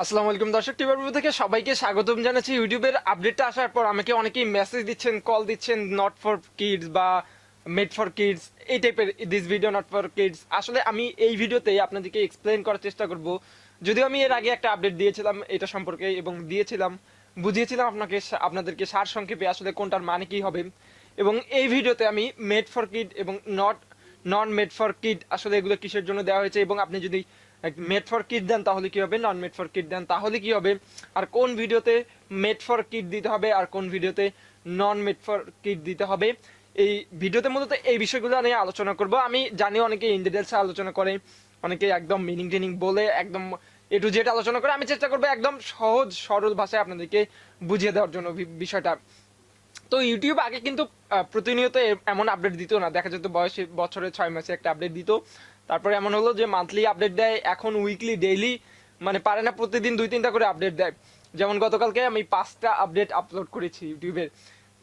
আসসালামু আলাইকুম দর্শক, টিভির থেকে সবাইকে স্বাগতম জানাচ্ছি। ইউটিউবের আপডেটটা আসার পর আমাকে অনেকেই মেসেজ দিচ্ছেন, কল দিচ্ছেন, নট ফর কিডস বা মেড ফর কিডস, এই টাইপের this video not for kids. আসলে আমি এই ভিডিওতে আপনাদেরকে এক্সপ্লেন করার চেষ্টা করব। যদিও আমি এর আগে একটা আপডেট দিয়েছিলাম এটা সম্পর্কে এবং বুঝিয়েছিলাম আপনাদেরকে সার সংক্ষেপে আসলে কোনটার মানে কি হবে। এবং এই ভিডিওতে আমি মেড ফর কিড এবং নন মেড ফর কিড আসলে এগুলো কিসের জন্য দেওয়া হয়েছে, এবং আপনি যদি মেড ফর কিড দেন তাহলে কি হবে, নন মেড ফর কিড দেন তাহলে কি হবে, আর কোন ভিডিওতে মেড ফর কিড দিতে হবে আর কোন ভিডিওতে নন মেড ফর কিড দিতে হবে। এই ভিডিওতে মূলত এই বিষয়গুলো নিয়ে আলোচনা করব। আমি জানি অনেকে ইন ডিটেলসে আলোচনা করে, অনেকে একদম মিনিং টিনিং বলে একদম এ টু জেড আলোচনা করে। আমি চেষ্টা করবো একদম সহজ সরল ভাষায় আপনাদেরকে বুঝিয়ে দেওয়ার জন্য বিষয়টা। তো ইউটিউব আগে কিন্তু প্রতিনিয়ত এমন আপডেট দিত না, দেখা যেত বছরে 6 মাসে একটা আপডেট দিত। তারপরে এমন হলো যে মান্থলি আপডেট দেয়, এখন উইকলি ডেইলি মানে পারে না, প্রতিদিন 2-3টা করে আপডেট দেয়। যেমন গতকালকে আমি 5টা আপডেট আপলোড করেছি ইউটিউবের।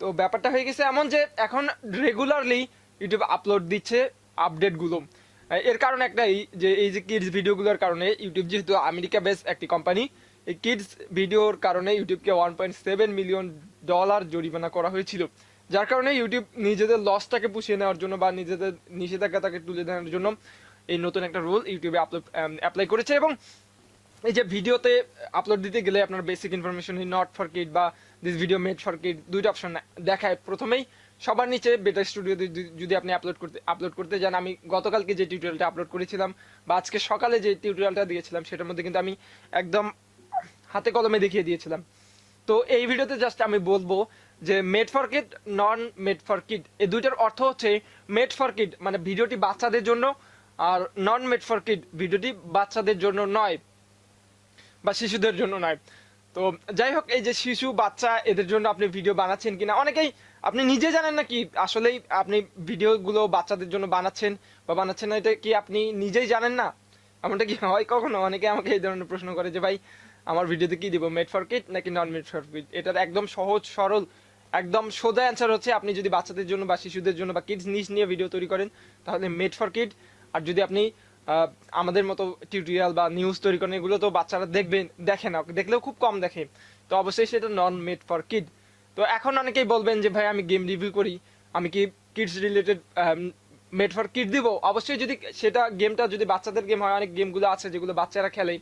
তো ব্যাপারটা হয়ে গেছে এমন যে এখন রেগুলারলি ইউটিউব আপলোড দিচ্ছে আপডেটগুলো। এর কারণ একটাই যে এই যে কিডস ভিডিওগুলোর কারণে ইউটিউব যেহেতু আমেরিকা বেস একটি কোম্পানি, এই কিডস ভিডিওর কারণে ইউটিউবকে $1.7 মিলিয়ন জরিমানা করা হয়েছিল। যার কারণে ইউটিউব নিজেদের লসটাকে পুষিয়ে নেওয়ার জন্য বা নিজেদের নিষেধাজ্ঞাটাকে তুলে দেওয়ার জন্য এই নতুন একটা রুল ইউটিউবে অ্যাপ্লাই করেছে। এবং এই যে ভিডিওতে আপলোড দিতে গেলে আপনার basic information not for kid বা this video made for kid দুইটা অপশন দেখায়। প্রথমেই সবার নিচে বেটা স্টুডিওতে যদি আপনি আপলোড করতে যান, আমি গতকালকে যে টিউটোরিয়ালটা আপলোড করেছিলাম বা আজকে সকালে যে টিউটোরিয়ালটা দিয়েছিলাম সেটার মধ্যে কিন্তু আমি একদম হাতে কলমে দেখিয়ে দিয়েছিলাম। তো এই ভিডিওতে জাস্ট আমি বলবো যে made for kid, non made for kid, এই দুইটার অর্থ হচ্ছে মেড ফর কিড মানে ভিডিওটি বাচ্চাদের জন্য, আর নন মেড ফর কিড ভিডিওটি বাচ্চাদের জন্য নয় বা শিশুদের জন্য নয়। তো যাই হোক, এই যে শিশু বাচ্চা এদের জন্য আপনি ভিডিও বানাচ্ছেন কিনা, অনেকেই আপনি নিজে জানেন না কি আসলেই আপনি ভিডিওগুলো বাচ্চাদের জন্য বানাচ্ছেন বা বানাচ্ছেন না, এটা কি আপনি নিজেই জানেন না? এমনটা কি হয় কখনো? অনেকে আমাকে এই ধরনের প্রশ্ন করে যে ভাই আমার ভিডিওতে কি দিব, মেড ফর কিড নাকি নন মেড ফর কিড? এটার একদম সহজ সরল একদম সোজা অ্যান্সার হচ্ছে আপনি যদি বাচ্চাদের জন্য বা শিশুদের জন্য বা কিডস নিশ নিয়ে ভিডিও তৈরি করেন তাহলে মেড ফর কিড। আর যদি আপনি আমাদের মতো টিউটোরিয়াল বা নিউজ তৈরি করেন, এগুলো তো বাচ্চারা দেখে না, দেখলেও খুব কম দেখে, তো অবশ্যই সেটা নন মেড ফর কিড। তো এখন অনেকেই বলবেন যে ভাই আমি গেম রিভিউ করি, আমি কি kids related made for kid দিব? অবশ্যই যদি সেটা গেমটা যদি বাচ্চাদের গেম হয়, অনেক গেমগুলো আছে যেগুলো বাচ্চারা খেলে,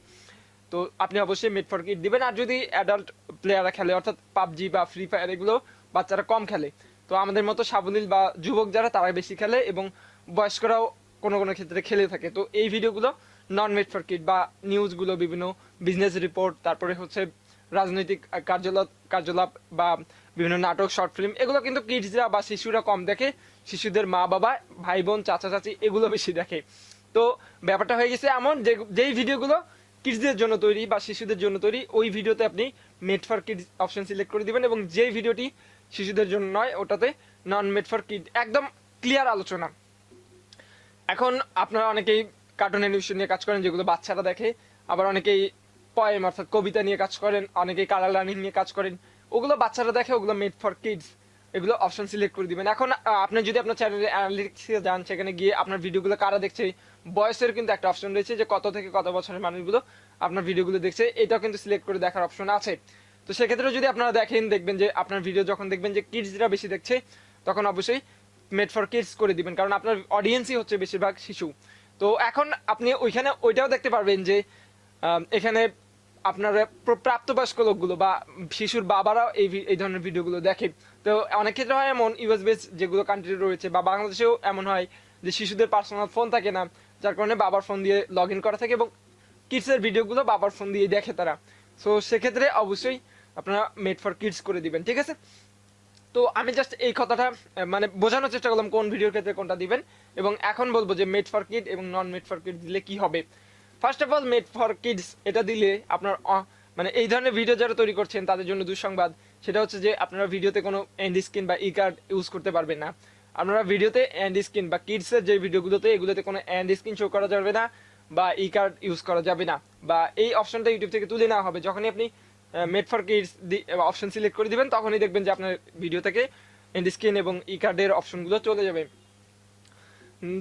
তো আপনি অবশ্যই মেড ফর কিড দিবেন। আর যদি অ্যাডাল্ট প্লেয়াররা খেলে, অর্থাৎ পাবজি বা ফ্রি ফায়ার, এগুলো বাচ্চারা কম খেলে, তো আমাদের মতো সাবলীল বা যুবক যারা তারা বেশি খেলে এবং বয়স্করাও কোনো কোনো ক্ষেত্রে খেলে থাকে, তো এই ভিডিওগুলো নন মেড ফর কিড। বা নিউজগুলো, বিভিন্ন বিজনেস রিপোর্ট, তারপরে হচ্ছে রাজনৈতিক কার্যকলাপ বা বিভিন্ন নাটক, শর্ট ফিল্ম, এগুলো কিন্তু কিডসরা বা শিশুরা কম দেখে, শিশুদের মা বাবা, ভাই বোন, চাচা চাচি এগুলো বেশি দেখে। তো ব্যাপারটা হয়ে গেছে এমন যে যেই ভিডিওগুলো কিডসদের জন্য তৈরি বা শিশুদের জন্য তৈরি, ওই ভিডিওতে আপনি made for kids option select করে দিবেন, এবং যেই ভিডিওটি শিশুদের জন্য নয় ওটাতে নন মেড ফর কিড। একদম ক্লিয়ার আলোচনা। এখন আপনারা অনেকেই কার্টুন অ্যানিমেশন নিয়ে কাজ করেন যেগুলো বাচ্চারা দেখে, আবার অনেকেই পয়েম অর্থাৎ কবিতা নিয়ে কাজ করেন, অনেকেই কালার লার্নিং নিয়ে কাজ করেন, ওগুলো বাচ্চারা দেখে, ওগুলো মেড ফর কিডস। এগুলো অপশন সিলেক্ট করে দিবেন। এখন আপনি যদি আপনার চ্যানেলে অ্যানালিটিক্সে যান, সেখানে গিয়ে আপনার ভিডিওগুলো কারা দেখছে, বয়সের কিন্তু একটা অপশন রয়েছে যে কত থেকে কত বছরের মানুষগুলো আপনার ভিডিওগুলো দেখছে, এটাও কিন্তু সিলেক্ট করে দেখার অপশন আছে। তো সেক্ষেত্রে যদি আপনারা দেখবেন যে আপনার ভিডিও যখন দেখবেন যে কিডসরা বেশি দেখছে, তখন অবশ্যই মেড ফর কিডস করে দিবেন, কারণ আপনার অডিয়েন্সই হচ্ছে বেশিরভাগ শিশু। তো এখন আপনি ওইখানে ওইটাও দেখতে পারবেন যে এখানে আপনার প্রাপ্তবয়স্ক লোকগুলো বা শিশুর বাবারাও এই ধরনের ভিডিওগুলো দেখে। তো অনেক ক্ষেত্রে হয় এমন, ইউএস বেস যেগুলো কান্ট্রি রয়েছে বা বাংলাদেশেও এমন হয় যে শিশুদের পার্সোনাল ফোন থাকে না, যার কারণে বাবার ফোন দিয়ে লগ ইন করা থাকে এবং কিডসের ভিডিওগুলো বাবার ফোন দিয়ে দেখে তারা। সো সেক্ষেত্রে অবশ্যই আপনারা মেড ফর কিডস করে দিবেন, ঠিক আছে? তো আমি জাস্ট এই কথাটা মানে বোঝানোর চেষ্টা করলাম কোন ভিডিওর ক্ষেত্রে কোনটা দিবেন, এবং এখন বলবো যে মেড ফর কিড এবং নন মেড ফর কিড দিলে কি হবে। First of all, made for kids এটা দিলে আপনার মানে এই ধরনের ভিডিও যারা তৈরি করছেন তাদের জন্য দুঃসংবাদ। সেটা হচ্ছে যে আপনারা ভিডিওতে কোনো এন্ড স্ক্রিন বা ই কার্ড ইউজ করতে পারবেন না। আপনারা ভিডিওতে এন্ড স্ক্রিন বা কিডসের যে ভিডিওগুলোতে, এগুলোতে কোনো এন্ড স্ক্রিন শো করা যাবে না বা ই কার্ড ইউজ করা যাবে না, বা এই অপশনটা ইউটিউব থেকে তুলে নেওয়া হবে। যখনই আপনি made for kids option select করে দিবেন, তখনই দেখবেন যে আপনার ভিডিও থেকে এন্ড স্ক্রিন এবং ই কার্ডের অপশনগুলো চলে যাবে।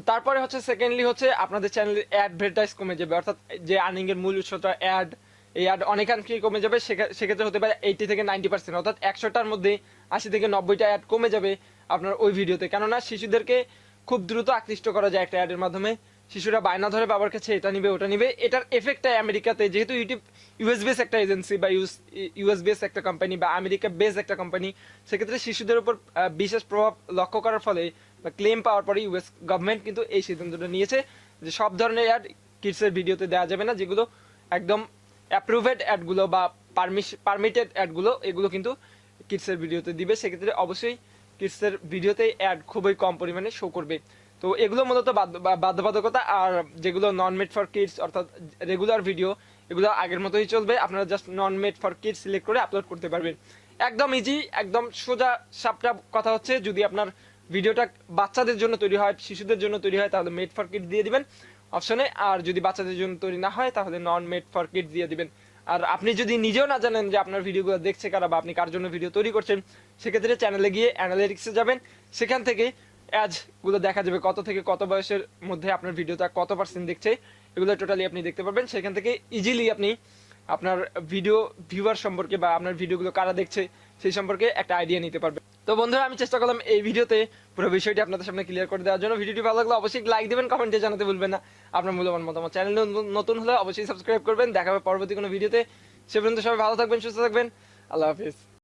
তারপরে হচ্ছে সেকেন্ডলি হচ্ছে আপনাদের চ্যানেলের অ্যাডভার্টাইজ কমে যাবে, অর্থাৎ যে আর্নিং এর মূল উৎসটা অ্যাড, এই অ্যাড অনেকাংশেই কমে যাবে। সেক্ষেত্রে হতে পারে 80 থেকে 90%, অর্থাৎ 100টার মধ্যে 80 থেকে 90টা অ্যাড কমে যাবে আপনার ওই ভিডিওতে। কেননা শিশুদেরকে খুব দ্রুত আকৃষ্ট করা যায় একটা অ্যাডের মাধ্যমে। শিশুরা বায়না ধরে বাবার কাছে এটা নিবে ওটা নিবে। এটার এফেক্টটা আমেরিকাতে, যেহেতু ইউটিউব ইউএস বেস একটা এজেন্সি বা ইউএস বেস একটা কোম্পানি বা আমেরিকা বেস একটা কোম্পানি, সেক্ষেত্রে শিশুদের উপর বিশেষ প্রভাব লক্ষ্য করার ফলে বা ক্লেম পাওয়ার পরে ইউএস গভর্নমেন্ট কিন্তু এই সিদ্ধান্তটা নিয়েছে যে সব ধরনের অ্যাড কিডসের ভিডিওতে দেওয়া যাবে না। যেগুলো একদম অ্যাপ্রুভেড অ্যাডগুলো বা পারমিটেড অ্যাডগুলো, এগুলো কিন্তু কিডসের ভিডিওতে দিবে। সেক্ষেত্রে অবশ্যই কিডসের ভিডিওতে অ্যাড খুবই কম পরিমাণে শো করবে। তো এগুলো মূলত বাধ্যবাধকতা। আর যেগুলো নন মেড ফর কিডস অর্থাৎ রেগুলার ভিডিও, এগুলো আগের মতোই চলবে। আপনারা just non made for kids select করে আপলোড করতে পারবেন। একদম ইজি, একদম সোজা সাপটা কথা হচ্ছে, যদি আপনার ভিডিওটা বাচ্চাদের জন্য তৈরি হয়, শিশুদের জন্য তৈরি হয়, তাহলে মেড ফর কিডস দিয়ে দিবেন অপশনে। আর যদি বাচ্চাদের জন্য তৈরি না হয় তাহলে নন মেড ফর কিডস দিয়ে দিবেন। আর আপনি যদি নিজেও না জানেন যে আপনার ভিডিওগুলো দেখছে কারা বা আপনি কার জন্য ভিডিও তৈরি করছেন, সেক্ষেত্রে চ্যানেলে গিয়ে অ্যানালিটিক্সে যাবেন। সেখান থেকে অ্যাজগুলো দেখা যাবে কত থেকে কত বয়সের মধ্যে আপনার ভিডিওটা কত % দেখছে, এগুলো টোটালি আপনি দেখতে পারবেন। সেখান থেকে ইজিলি আপনি আপনার ভিডিও ভিউয়ার সম্পর্কে বা আপনার ভিডিওগুলো কারা দেখছে সেই সম্পর্কে একটা আইডিয়া নিতে পারবেন। তো বন্ধুরা, আমি চেষ্টা করলাম এই ভিডিওতে পুরো বিষয়টি আপনাদের সামনে ক্লিয়ার করে দেওয়ার জন্য। ভিডিওটি ভালো লাগলে অবশ্যই লাইক দিবেন, কমেন্টে জানাতে ভুলবেন না আপনার মূল্যবান মতামত। চ্যানেল নতুন হলে অবশ্যই সাবস্ক্রাইব করবেন। দেখা হবে পরবর্তী কোনো ভিডিওতে। সে পর্যন্ত সবাই ভালো থাকবেন, সুস্থ থাকবেন। আল্লাহ হাফিজ।